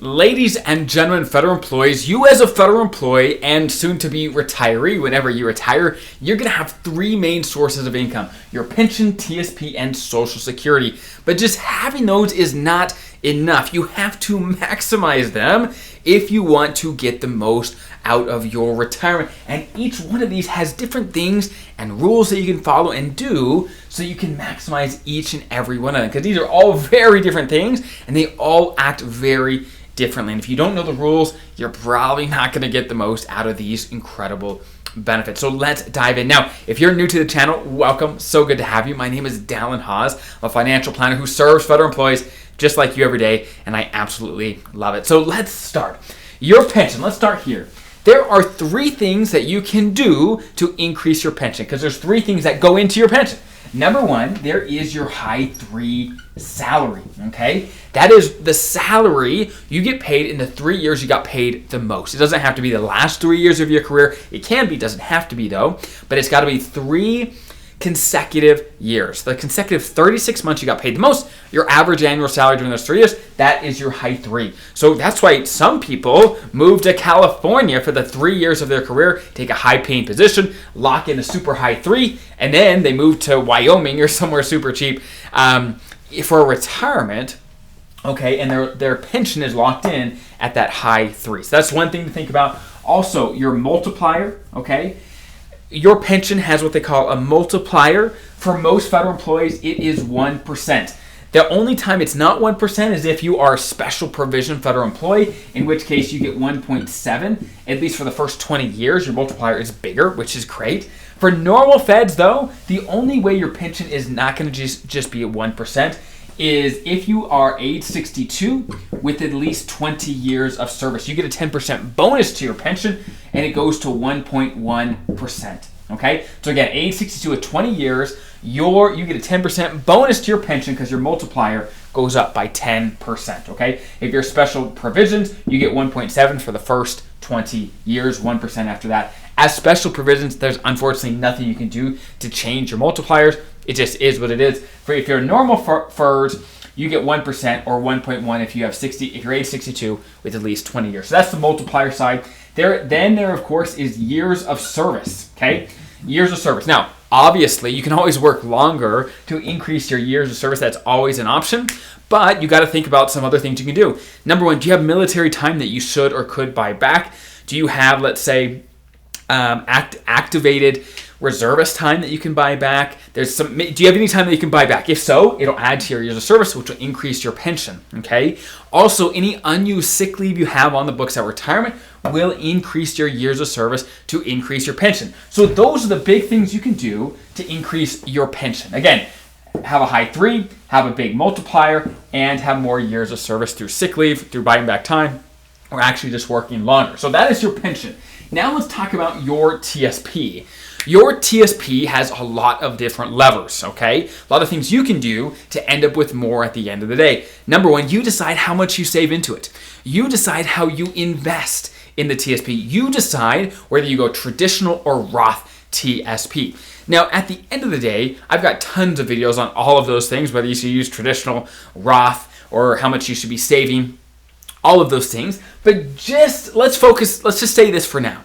Ladies and gentlemen, federal employees, you as a federal employee and soon to be retiree, whenever you retire, you're going to have three main sources of income: your pension, TSP, and Social Security. But just having those is not enough. You have to maximize them if you want to get the most out of your retirement. And each one of these has different things and rules that you can follow and do so you can maximize each and every one of them. Because these are all very different things and they all act very differently. And if you don't know the rules, you're probably not going to get the most out of these incredible benefits. So let's dive in. Now, if you're new to the channel, welcome. So good to have you. My name is Dallin Hawes, a financial planner who serves federal employees just like you every day, and I absolutely love it. So let's start. Your pension. Let's start here. There are three things that you can do to increase your pension, because there's three things that go into your pension. Number one, there is your high 3 salary, okay? That is the salary you get paid in the 3 years you got paid the most. It doesn't have to be the last 3 years of your career. It can be, doesn't have to be though, but it's got to be 3 consecutive years. The consecutive 36 months you got paid the most, your average annual salary during those 3 years, that is your high 3. So that's why some people move to California for the 3 years of their career, take a high paying position, lock in a super high 3, and then they move to Wyoming or somewhere super cheap for retirement. Okay, and their pension is locked in at that high 3. So that's one thing to think about. Also, your multiplier, okay? Your pension has what they call a multiplier. For most federal employees, it is 1%. The only time it's not 1% is if you are a special provision federal employee, in which case you get 1.7. At least for the first 20 years, your multiplier is bigger, which is great. For normal feds, though, the only way your pension is not going to just be at 1% is if you are age 62 with at least 20 years of service. You get a 10% bonus to your pension, and it goes to 1.1%. Okay, so again, age 62 at 20 years, you get a 10% bonus to your pension because your multiplier goes up by 10%. Okay, if you're special provisions, you get 1.7 for the first 20 years, 1% after that. As special provisions, there's unfortunately nothing you can do to change your multipliers. It just is what it is. If you're a normal FERS, you get 1% or 1.1 if you're age 62 with at least 20 years. So that's the multiplier side. There of course is years of service. Okay, years of service. Now, obviously, you can always work longer to increase your years of service. That's always an option. But you got to think about some other things you can do. Number one, do you have military time that you should or could buy back? Do you have, let's say, activated reservist time that you can buy back? Do you have any time that you can buy back? If so, it'll add to your years of service, which will increase your pension. Okay. Also, any unused sick leave you have on the books at retirement will increase your years of service to increase your pension. So those are the big things you can do to increase your pension. Again, have a high 3, have a big multiplier, and have more years of service through sick leave, through buying back time, or actually just working longer. So that is your pension. Now let's talk about your TSP. Your TSP has a lot of different levers, okay? A lot of things you can do to end up with more at the end of the day. Number one, you decide how much you save into it. You decide how you invest in the TSP. You decide whether you go traditional or Roth TSP. Now, at the end of the day, I've got tons of videos on all of those things, whether you should use traditional, Roth, or how much you should be saving, all of those things. But let's just say this for now.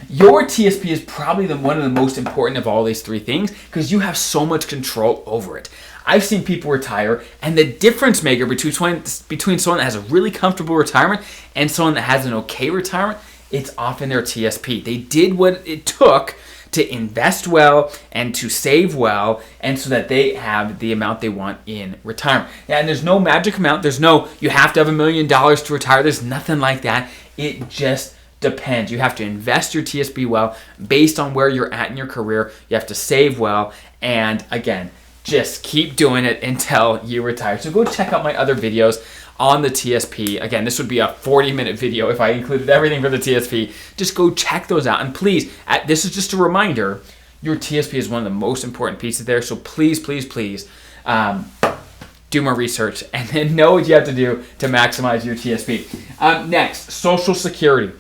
Your TSP is probably one of the most important of all these three things because you have so much control over it. I've seen people retire, and the difference maker between someone that has a really comfortable retirement and someone that has an okay retirement, it's often their TSP. They did what it took to invest well and to save well, and so that they have the amount they want in retirement. And there's no magic amount. You have to have $1 million to retire. There's nothing like that. It just depends. You have to invest your TSP well based on where you're at in your career. You have to save well, and again, just keep doing it until you retire. So go check out my other videos on the TSP. Again, this would be a 40-minute video if I included everything for the TSP. Just go check those out. And please, this is just a reminder, your TSP is one of the most important pieces there. So please, please, please do more research and then know what you have to do to maximize your TSP. Next, Social Security.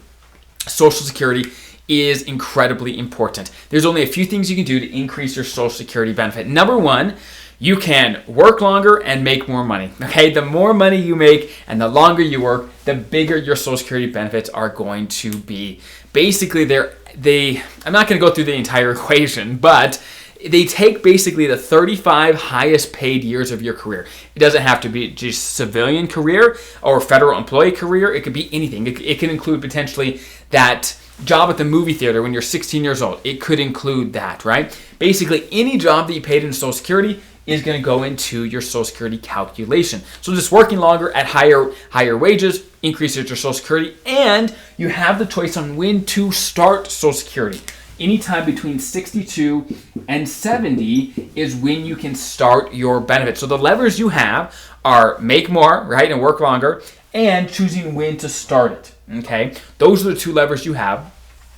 Social Security is incredibly important. There's only a few things you can do to increase your Social Security benefit. Number one, You can work longer and make more money. Okay, the more money you make and the longer you work, the bigger your Social Security benefits are going to be. Basically, I'm not going to go through the entire equation, but they take basically the 35 highest paid years of your career. It doesn't have to be just civilian career or federal employee career. It could be anything. It can include potentially that job at the movie theater when you're 16 years old. It could include that, right? Basically, any job that you paid into Social Security is going to go into your Social Security calculation. So just working longer at higher wages increases your Social Security, and you have the choice on when to start Social Security. Anytime between 62 and 70 is when you can start your benefit. So the levers you have are make more, right, and work longer, and choosing when to start it, okay? Those are the two levers you have.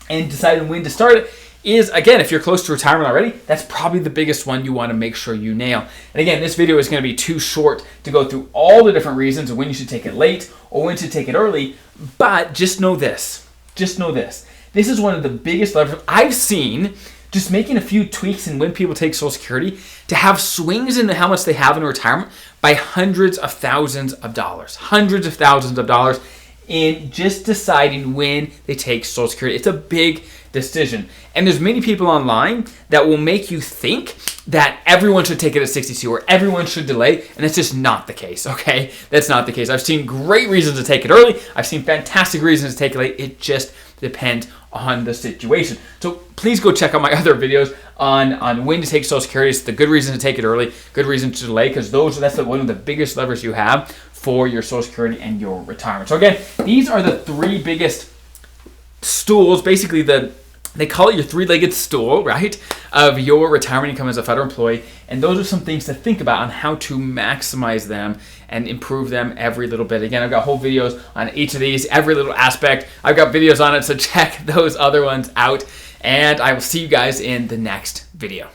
And deciding when to start it is, again, if you're close to retirement already, that's probably the biggest one you want to make sure you nail. And again, this video is going to be too short to go through all the different reasons of when you should take it late or when to take it early, but just know this. Just know this. This is one of the biggest levers I've seen, just making a few tweaks in when people take Social Security, to have swings in how much they have in retirement by hundreds of thousands of dollars in just deciding when they take Social Security. It's a big decision. And there's many people online that will make you think that everyone should take it at 62 or everyone should delay, and that's just not the case, okay? That's not the case. I've seen great reasons to take it early. I've seen fantastic reasons to take it late. It just depends on the situation. So please go check out my other videos on when to take Social Security. It's the good reason to take it early, good reason to delay, because that's one of the biggest levers you have for your Social Security and your retirement. So again, these are the three biggest stools, basically they call it your three-legged stool, right, of your retirement income as a federal employee. And those are some things to think about on how to maximize them and improve them every little bit. Again, I've got whole videos on each of these, every little aspect. I've got videos on it, so check those other ones out. And I will see you guys in the next video.